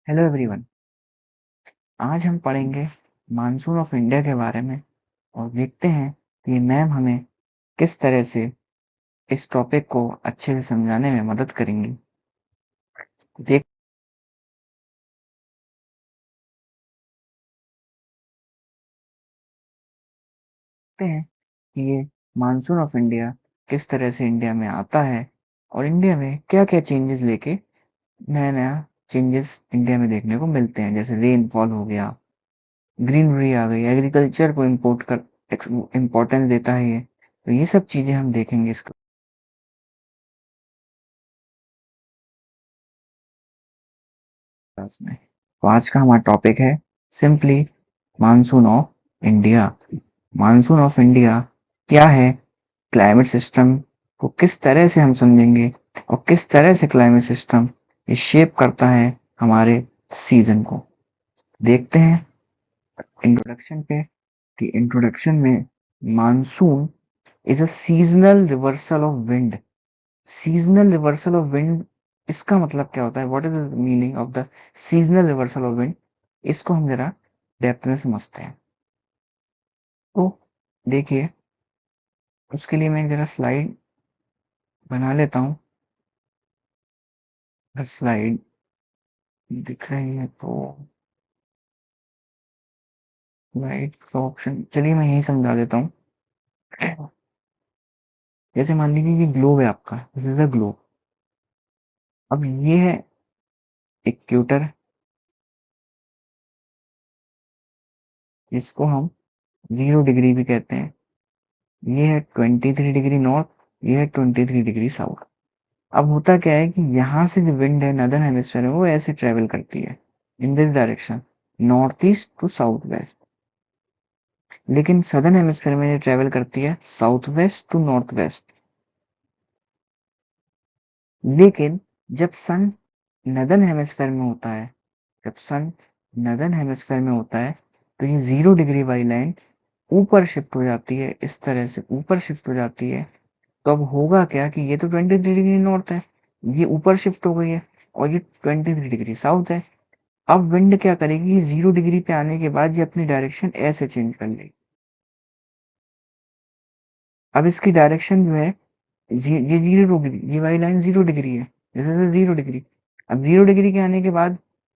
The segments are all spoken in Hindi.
Hello everyone. आज हम पढ़ेंगे मानसून ऑफ इंडिया के बारे में और देखते हैं कि मैम हमें किस तरह से इस टॉपिक को अच्छे से समझाने में मदद करेंगी। देखते हैं कि ये मानसून ऑफ इंडिया किस तरह से इंडिया में आता है और इंडिया में क्या-क्या चेंजेस लेके नया-नया चेंजेस इंडिया में देखने को मिलते हैं। जैसे रेनफॉल हो गया, ग्रीनरी आ गई, एग्रीकल्चर को इम्पोर्टेंस देता है ये। तो ये सब चीजें हम देखेंगे इस क्लास में। तो आज का हमारा टॉपिक है simply monsoon of India. Monsoon of India क्या है, क्लाइमेट सिस्टम को किस तरह से हम समझेंगे और किस तरह से क्लाइमेट सिस्टम ये शेप करता है हमारे सीजन को। देखते हैं इंट्रोडक्शन पे कि इंट्रोडक्शन में monsoon is a seasonal reversal of wind. Seasonal reversal of wind, इसका मतलब क्या होता है? What is the meaning of the seasonal reversal of wind? इसको हम जरा डेप्थ में समझते हैं। तो देखिए, उसके लिए मैं जरा स्लाइड बना लेता हूँ। अगर स्लाइड दिख रही है तो स्लाइड का ऑप्शन, चलिए मैं यही समझा देता हूँ। जैसे मान लीजिए कि ग्लोब है आपका, दिस इज अ ग्लोब। अब ये है इक्वेटर, जिसको हम 0 डिग्री भी कहते हैं। ये है 23 डिग्री नॉर्थ, ये है 23 डिग्री साउथ। अब होता क्या है कि यहाँ से जो विंड है नदर्न हेमिस्फेयर में, वो ऐसे ट्रेवल करती है in this direction, north east to south west. लेकिन सदर्न हेमिस्फेयर में ये ट्रेवल करती है south west to north west. लेकिन जब सन नदर्न हेमिस्फेयर में होता है, जब सन नदर्न हेमिस्फेयर में होता है, तो ये 0 डिग्री वाली लाइन ऊपर शिफ्ट हो जाती है, इस तरह से ऊपर शिफ्ट हो जाती है। तो अब होगा क्या कि ये तो 23 डिग्री नॉर्थ है, ये ऊपर शिफ्ट हो गई है, और ये 23 डिग्री साउथ है। अब विंड क्या करेगी, 0 डिग्री पे आने के बाद ये अपनी डायरेक्शन ऐसे चेंज कर लेगी। अब इसकी डायरेक्शन जो है, ये 0 डिग्री, ये वाली लाइन 0 डिग्री है, जैसे 0 डिग्री। अब 0 डिग्री के आने के बाद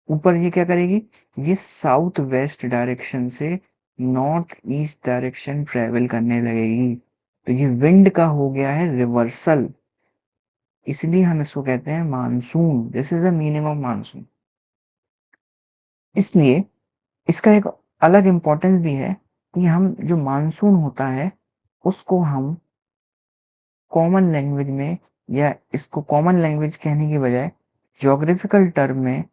ऊपर ये क्या करेगी, ये साउथ वेस्ट डायरेक्शन से नॉर्थ ईस्ट डायरेक्शन ट्रेवल करने लगेगी। तो ये विंड का हो गया है रिवर्सल, इसलिए हम इसको कहते हैं monsoon. This is the meaning of monsoon. इसलिए इसका एक अलग इम्पोर्टेंस भी है कि हम जो मानसून होता है उसको हम कॉमन लैंग्वेज में, या इसको कॉमन लैंग्वेज कहने की बजाय ज्योग्राफिकल टर्म में,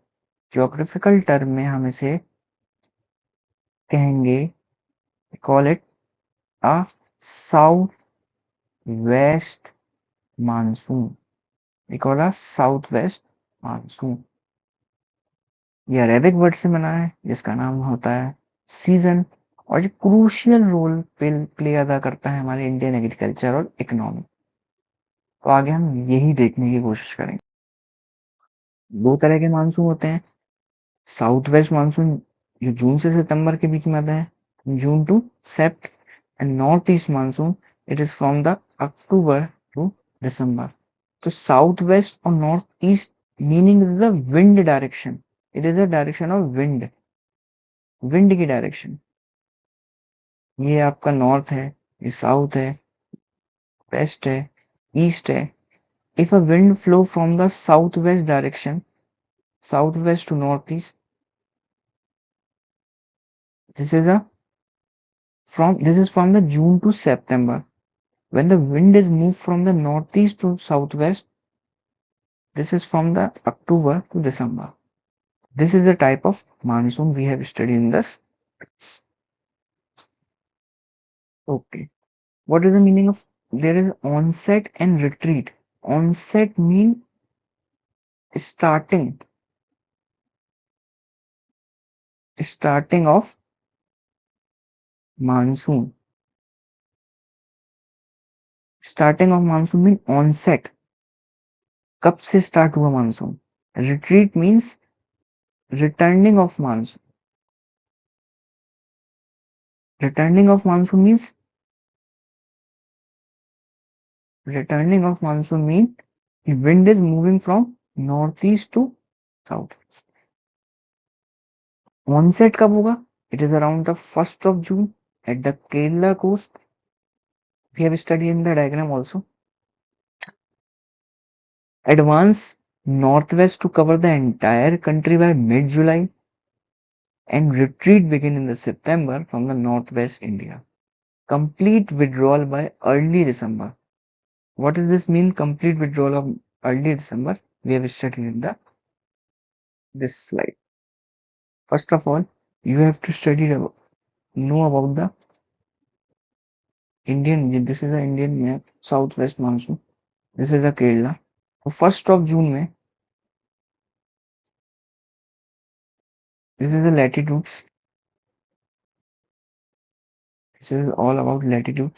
ज्योग्राफिकल टर्म में हम इसे कहेंगे, call it a south west monsoon. We call a south west monsoon. ये अरेबिक वर्ड से बना है जिसका नाम होता है सीजन, और ये क्रूशियल रोल प्ले अदा करता है हमारे इंडियन एग्रीकल्चर और इकोनॉमी। तो आगे हम यही देखने की कोशिश करेंगे। दो तरह के मानसून होते हैं। साउथ वेस्ट मानसून जो जून से सितंबर के बीच में आता है, June to Sept. And north east monsoon, it is from the October to December. तो साउथ वेस्ट और north east meaning is the wind direction, it is the direction of wind, wind की डायरेक्शन। ये आपका नॉर्थ है, ये साउथ है, वेस्ट है, ईस्ट है। If a wind flow from the south west direction, south west to north east, this is a this is from the June to September. When the wind is moved from the northeast to southwest, this is from the October to December. This is the type of monsoon we have studied in this. Okay. What is the meaning of, there is onset and retreat? Onset mean starting, starting of monsoon. Starting of monsoon mean onset, कब से स्टार्ट हुआ monsoon. Retreat means returning of monsoon. Returning of monsoon means returning of monsoon mean the wind is moving from northeast to south. Onset कब होगा? It is around the 1st of June at the Kerala coast. We have studied in the diagram also. Advance northwest to cover the entire country by mid-July, and retreat begin in the September from the northwest India. Complete withdrawal by early December. What does this mean? Complete withdrawal of early December. We have studied in this slide. First of all, you have to know about the Indian. This is the Indian map, southwest monsoon. This is the Kerala. तो 1st of June में, this is the latitudes. This is all about latitude.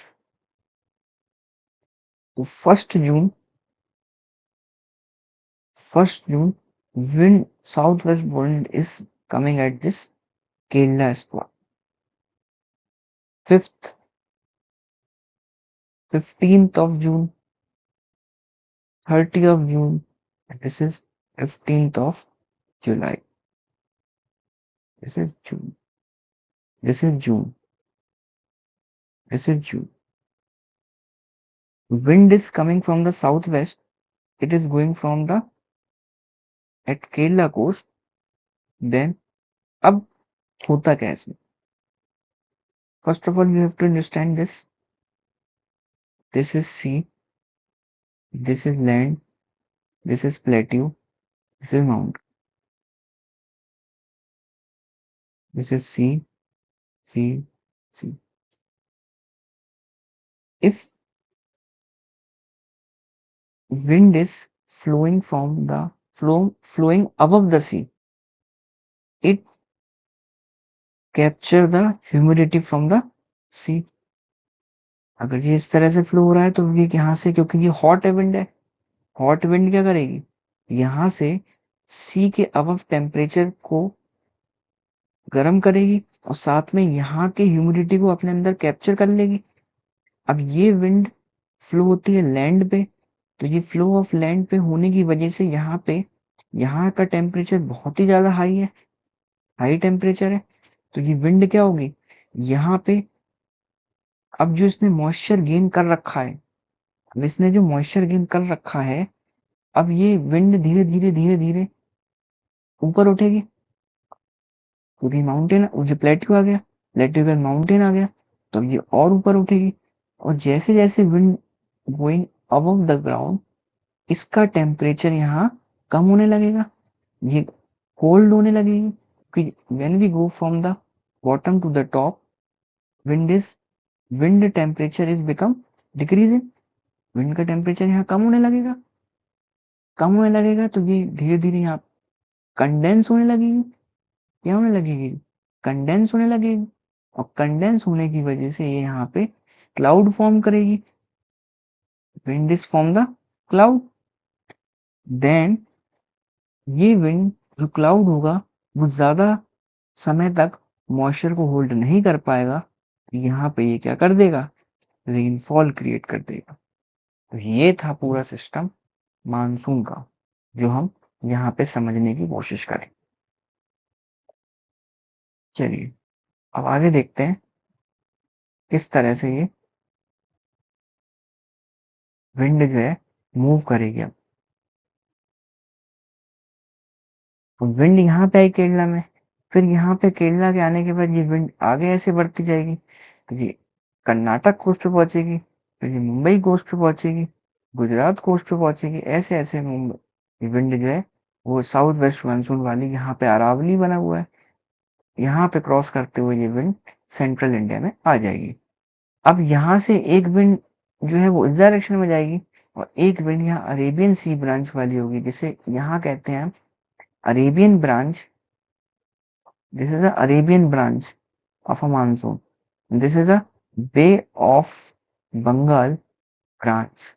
तो 1st June, wind, southwest wind is coming at this Kerala spot. 15th of June, 30th of June, and this is 15th of July. This is June. This is June. This is June. Wind is coming from the southwest. It is going from the at Kerala coast. Then, अब होता क्या इसमें? First of all, you have to understand this. This is sea. This is land. This is plateau. This is mountain. This is sea, sea, sea. If wind is flowing from the flowing above the sea, it capture the humidity from the sea. अगर ये इस तरह से फ्लो हो रहा है तो ये यहाँ से, क्योंकि ये हॉट विंड है, हॉट विंड क्या करेगी? यहाँ से सी के अबव टेम्परेचर को गर्म करेगी और साथ में यहाँ के ह्यूमिडिटी को अपने अंदर कैप्चर कर लेगी। अब ये विंड फ्लो होती है लैंड पे, तो ये फ्लो ऑफ लैंड पे होने की वजह से यहाँ का टेम्परेचर बहुत ही ज्यादा हाई है, हाई टेम्परेचर है। तो ये विंड क्या होगी? यहाँ पे अब जो इसने मॉइस्चर गेन कर रखा है, अब इसने जो मॉइस्चर गेन कर रखा है, अब ये विंड धीरे धीरे ऊपर उठेगी, क्योंकि माउंटेन, जो प्लेट्यू आ गया, प्लेट्यू का माउंटेन आ गया, तो ये और ऊपर उठेगी। और जैसे जैसे wind going above the ground, इसका टेम्परेचर यहाँ कम होने लगेगा, ये कोल्ड होने लगेगी। When we go from the bottom to the top, wind temperature is become decreasing. Wind का टेम्परेचर यहाँ कम होने लगेगा, तो ये धीरे धीरे यहाँ कंडेंस होने लगेगी। क्या होने लगेगी? कंडेंस होने लगेगी। और कंडेंस होने की वजह से ये यहाँ पे क्लाउड फॉर्म करेगी। Wind is from the cloud. Then ये विंड जो क्लाउड होगा वो ज्यादा समय तक मॉइस्चर को होल्ड नहीं कर पाएगा, यहाँ पे ये क्या कर देगा? रेनफॉल क्रिएट कर देगा। तो ये था पूरा सिस्टम मानसून का, जो हम यहाँ पे समझने की कोशिश करें। चलिए अब आगे देखते हैं किस तरह से ये विंड जो है मूव करेगी। अब विंड यहाँ पे आई केरला में, फिर यहाँ पे केरला के आने के बाद ये विंड आगे ऐसे बढ़ती जाएगी, तो ये कर्नाटक कोस्ट पे पहुंचेगी, फिर ये मुंबई कोस्ट पे पहुंचेगी, गुजरात कोस्ट पे पहुंचेगी। ऐसे ऐसे मुंबई विंड जो है वो साउथ वेस्ट मानसून वाली, यहाँ पे अरावली बना हुआ है, यहाँ पे क्रॉस करते हुए ये विंड सेंट्रल इंडिया में आ जाएगी। अब यहाँ से एक विंड जो है वो इस डायरेक्शन में जाएगी, और एक विंड यहाँ अरेबियन सी ब्रांच वाली होगी, जिसे यहाँ कहते हैं Arabian branch. This is a Arabian branch of a monsoon. This is a Bay of Bengal branch.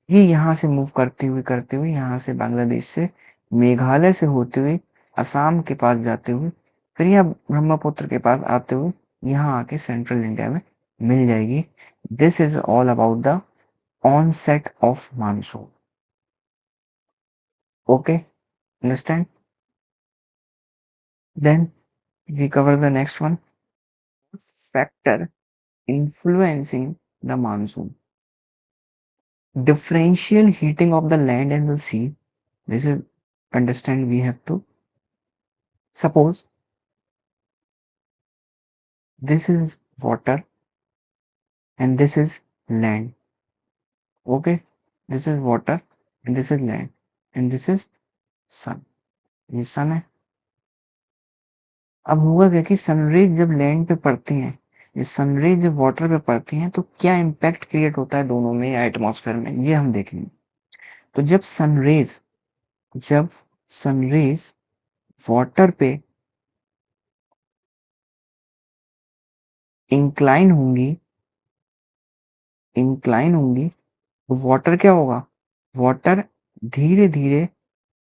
ये यहाँ से मूव करती हुई यहाँ से बांग्लादेश से मेघालय से होती हुई असम के पास जाते हुए फिर यह ब्रह्मपुत्र के पास आते हुए यहाँ आके सेंट्रल इंडिया में मिल जाएगी। This is all about the onset of monsoon. Okay, understand? Then we cover the next one. Factor influencing the monsoon. Differential heating of the land and the sea. This is understand we have to. Suppose this is water and this is land. Okay, this is water and this is land and this is sun. ये sun है। अब होगा क्या कि सनरेज जब लैंड पे पड़ती हैं, ये सनरेज जब वाटर पे पड़ती हैं तो क्या इम्पैक्ट क्रिएट होता है दोनों में या एटमॉस्फेयर में, ये हम देखेंगे। तो जब सनरेज वाटर पे इंक्लाइन होंगी तो वाटर क्या होगा, वाटर धीरे धीरे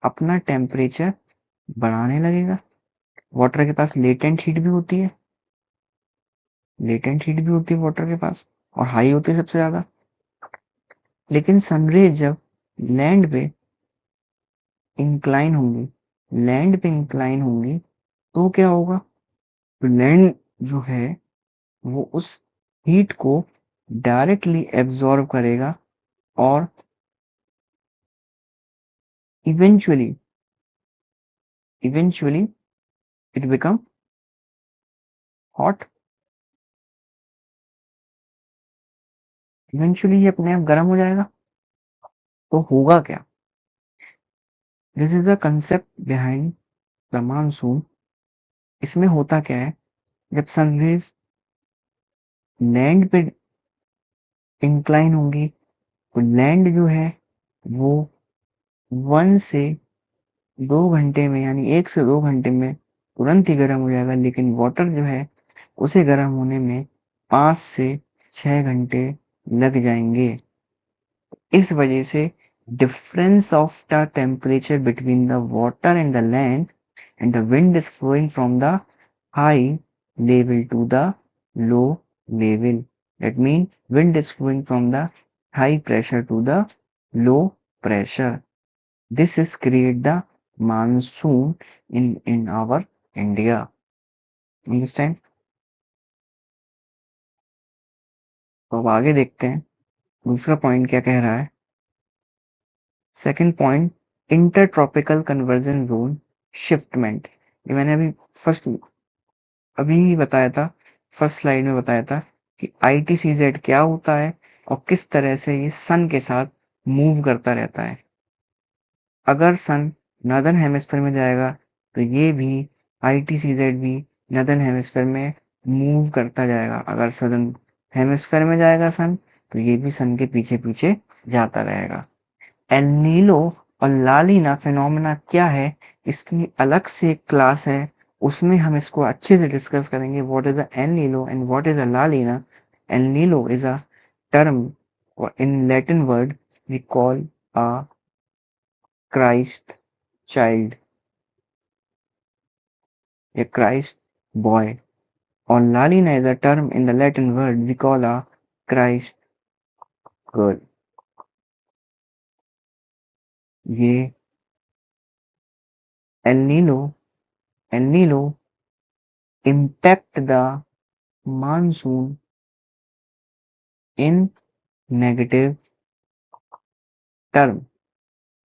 अपना टेम्परेचर बढ़ाने लगेगा। वाटर के पास लेटेंट हीट भी होती है वाटर के पास और हाई होती है सबसे ज्यादा। लेकिन सनरेज जब लैंड पे इंक्लाइन होंगी तो क्या होगा, तो लैंड जो है वो उस हीट को डायरेक्टली एब्जॉर्ब करेगा और eventually it become hot. Eventually ये अपने आप गर्म हो जाएगा। तो होगा क्या, this is the concept behind the monsoon. इसमें होता क्या है, जब सनरेज लैंड पे इंक्लाइन होंगी तो लैंड जो है वो 1 से 2 घंटे में यानी 1 से 2 घंटे में तुरंत ही गर्म हो जाएगा, लेकिन वाटर जो है उसे गर्म होने में 5 से 6 घंटे लग जाएंगे। इस वजह से difference of the temperature between the water and the land and the wind is flowing from the high level to the low level. That mean wind is flowing from the high pressure to the low pressure. This is create the monsoon in our India. Understand? तो अब आगे देखते हैं दूसरा पॉइंट क्या कह रहा है। Second point, inter tropical conversion zone shiftment. ये मैंने अभी बताया था, फर्स्ट स्लाइड में बताया था कि ITCZ क्या होता है और किस तरह से ये सन के साथ मूव करता रहता है। अगर सन नॉर्दर्न हेमिस्फीयर में जाएगा तो ये भी ITCZ भी नॉर्दर्न हेमिस्फीयर में मूव करता जाएगा। अगर सदर्न हेमिस्फीयर में जाएगा सन तो ये भी सन के पीछे पीछे जाता रहेगा। एल नीनो और लालीना फिनोमेना क्या है, इसकी अलग से एक क्लास है, उसमें हम इसको अच्छे से डिस्कस करेंगे। What is a El Nino and what is a La Nina. El Nino is a term in Latin word we call a Christ child, a Christ boy. Or Lalina is a term in the Latin word we call a Christ girl. ये El Nino impact the monsoon in negative term,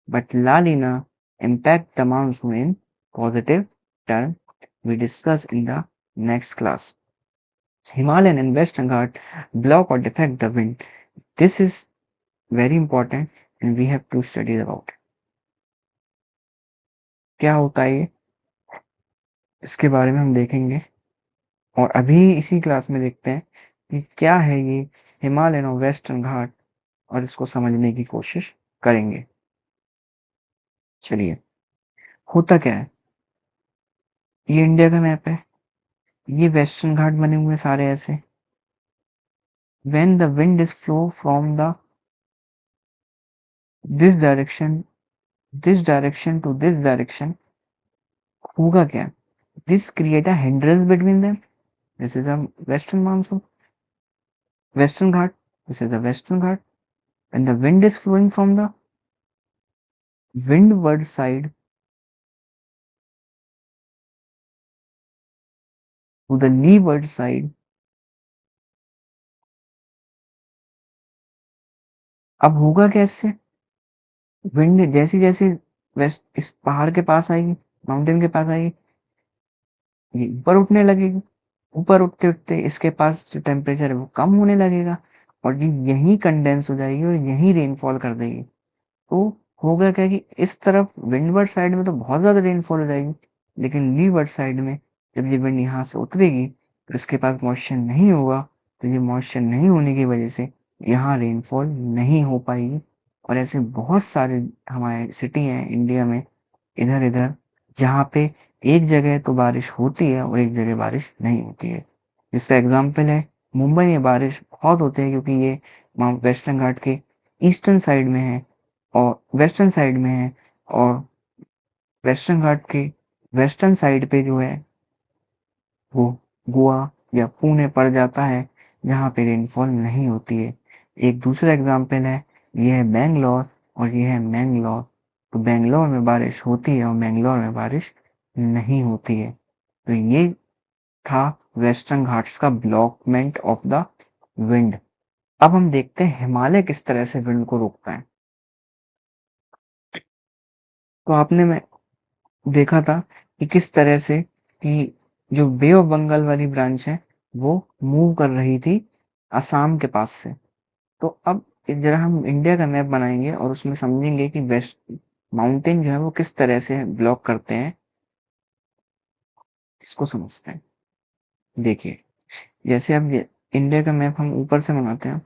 but La Nina impact the monsoon in positive term. We discuss in the next class. Himalayan and Western Ghat block or deflect the wind. This is very important and we have to study about it. क्या होता है ये, इसके बारे में हम देखेंगे और अभी इसी क्लास में देखते हैं कि क्या है ये हिमालयन और वेस्टर्न घाट और इसको समझने की कोशिश करेंगे। चलिए, होता क्या है, ये इंडिया का मैप है, ये वेस्टर्न घाट बने हुए सारे ऐसे। When the wind is flow from the this direction to this direction, होगा क्या, this create a hindrance between them, this is a western monsoon, western Ghat, this is a western Ghat, and the wind is flowing from the windward side to the leeward side. अब होगा कैसे, विंड जैसे जैसे वेस्ट इस पहाड़ के पास आएगी, माउंटेन के पास आएगी, ये ऊपर उठने लगेगी, ऊपर उठते उठते इसके पास जो टेम्परेचर है वो कम होने लगेगा और ये यहीं कंडेंस हो जाएगी और यहीं रेनफॉल कर देगी। तो होगा क्या कि इस तरफ विंडवर्ड साइड में तो बहुत ज्यादा रेनफॉल हो जाएगी, लेकिन लीवर्ड साइड में जब ये विंड यहाँ से उतरेगी तो इसके पास मॉइस्चर नहीं होगा, तो ये मॉइस्चर नहीं होने की वजह से यहाँ रेनफॉल नहीं हो पाएगी। और ऐसे बहुत सारे हमारे सिटी हैं इंडिया में इधर इधर जहाँ पे एक जगह तो बारिश होती है और एक जगह बारिश नहीं होती है। जिसका एग्जाम्पल है मुंबई में बारिश बहुत होती है क्योंकि ये माउंट वेस्टर्न घाट के ईस्टर्न साइड में है और वेस्टर्न साइड में है, और वेस्टर्न घाट के वेस्टर्न साइड पे जो है वो गोवा या पुणे पड़ जाता है जहाँ पे रेनफॉल नहीं होती है। एक दूसरा एग्जाम्पल है, ये है बैंगलोर और ये है मैंगलोर। तो बैंगलोर में बारिश होती है और मैंगलोर में बारिश नहीं होती है। तो ये था वेस्टर्न घाट्स का ब्लॉकमेंट ऑफ द विंड। अब हम देखते हैं हिमालय किस तरह से विंड को रोकता है। तो आपने में देखा था कि किस तरह से कि जो बे ऑफ बंगाल वाली ब्रांच है वो मूव कर रही थी असम के पास से। तो अब जरा हम इंडिया का मैप बनाएंगे और उसमें समझेंगे कि वेस्ट माउंटेन जो है वो किस तरह से ब्लॉक करते हैं, इसको समझते हैं। देखिए, जैसे अब ये इंडिया का मैप हम ऊपर से बनाते हैं,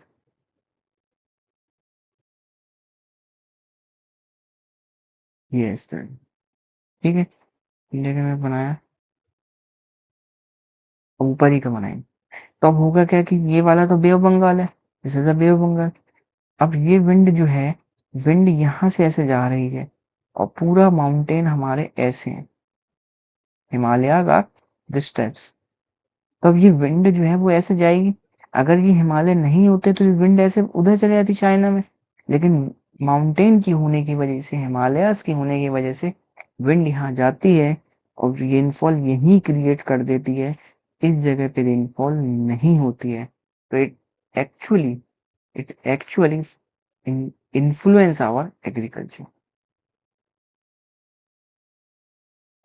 ये इस तरह, ठीक है। इंडिया का मैप बनाया, अब ऊपर ही का बनाएंगे। तो अब होगा क्या कि ये वाला तो बे ऑफ बंगाल है, this is the Bay of Bengal. अब ये विंड जो है, विंड यहाँ से ऐसे जा रही है और पूरा माउंटेन हमारे ऐसे हैं, हिमालयाज आर दिस टाइप्स। तो अब ये विंड जो है वो ऐसे जाएगी। अगर ये हिमालय नहीं होते तो ये विंड ऐसे उधर चले जाती चाइना में, लेकिन माउंटेन की होने की वजह से, हिमालयाज की होने की वजह से विंड यहाँ जाती है और रेनफॉल यही क्रिएट कर देती है, इस जगह पे रेनफॉल नहीं होती है। तो actually it actually influence our agriculture.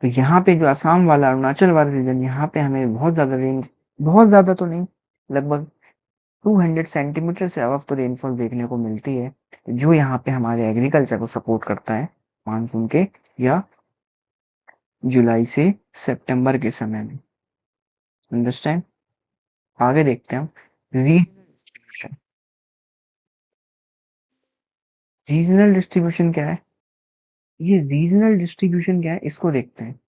तो यहाँ पे जो असम वाला अरुणाचल वाला रीजन, यहाँ पे हमें बहुत ज्यादा रेन, बहुत ज्यादा तो नहीं, लगभग 200 सेंटीमीटर से अब तो रेनफॉल देखने को मिलती है, जो यहाँ पे हमारे एग्रीकल्चर को सपोर्ट करता है मानसून के या जुलाई से सितंबर के समय में। अंडरस्टैंड। आगे देखते हैं हम रीजनल डिस्ट्रीब्यूशन। रीजनल डिस्ट्रीब्यूशन क्या है, ये रीजनल डिस्ट्रीब्यूशन क्या है इसको देखते हैं।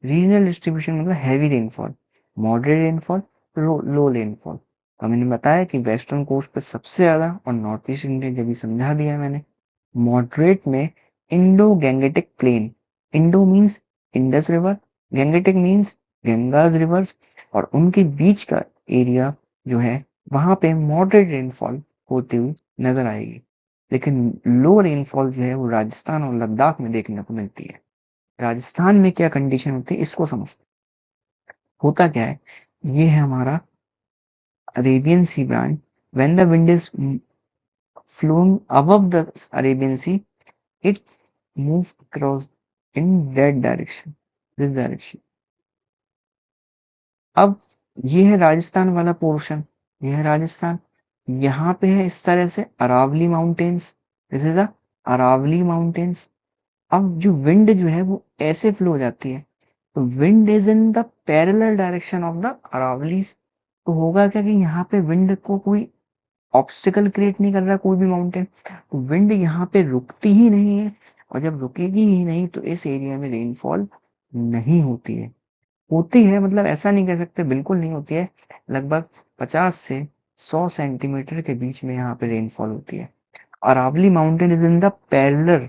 रीजनल डिस्ट्रीब्यूशन मतलब हैवी रेनफॉल, मॉडरेट रेनफॉल, लो रेनफॉल। तो मैंने बताया कि वेस्टर्न कोस्ट पे सबसे ज्यादा और नॉर्थ ईस्ट इंडिया, जब भी समझा दिया मैंने। मॉडरेट में Indo Gangetic plain, Indo means Indus river, Gangetic means Ganges rivers, और उनके बीच का एरिया जो है वहां पे मॉडरेट रेनफॉल होती हुई नजर आएगी। लेकिन लो रेनफॉल जो है वो राजस्थान और लद्दाख में देखने को मिलती है। राजस्थान में क्या कंडीशन होती है इसको समझते। होता क्या है, ये है हमारा Arabian Sea branch. When the wind is flowing above the Arabian Sea, it move cross in that direction, this direction. अब ये है राजस्थान वाला पोर्शन, ये है राजस्थान। यहाँ पे है इस तरह से Aravalli mountains, this is Aravalli mountains. अब जो विंड जो है वो ऐसे फ्लो हो जाती है, तो wind is in the parallel direction of the Aravallis. तो होगा क्या कि यहाँ पे विंड को कोई ऑब्स्टिकल क्रिएट नहीं कर रहा कोई भी माउंटेन, तो विंड यहाँ पे रुकती ही नहीं है। और जब रुकेगी ही नहीं तो इस एरिया में रेनफॉल नहीं होती है। होती है मतलब ऐसा नहीं कह सकते बिल्कुल नहीं होती है, लगभग 50 से 100 सेंटीमीटर के बीच में यहाँ पे रेनफॉल होती है। Aravalli mountain is in the parallel,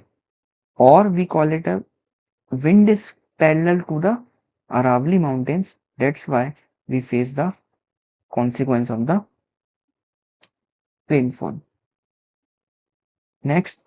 और we call it a wind is parallel to the Aravalli Mountains. That's why we face the consequence of the rainfall. Next,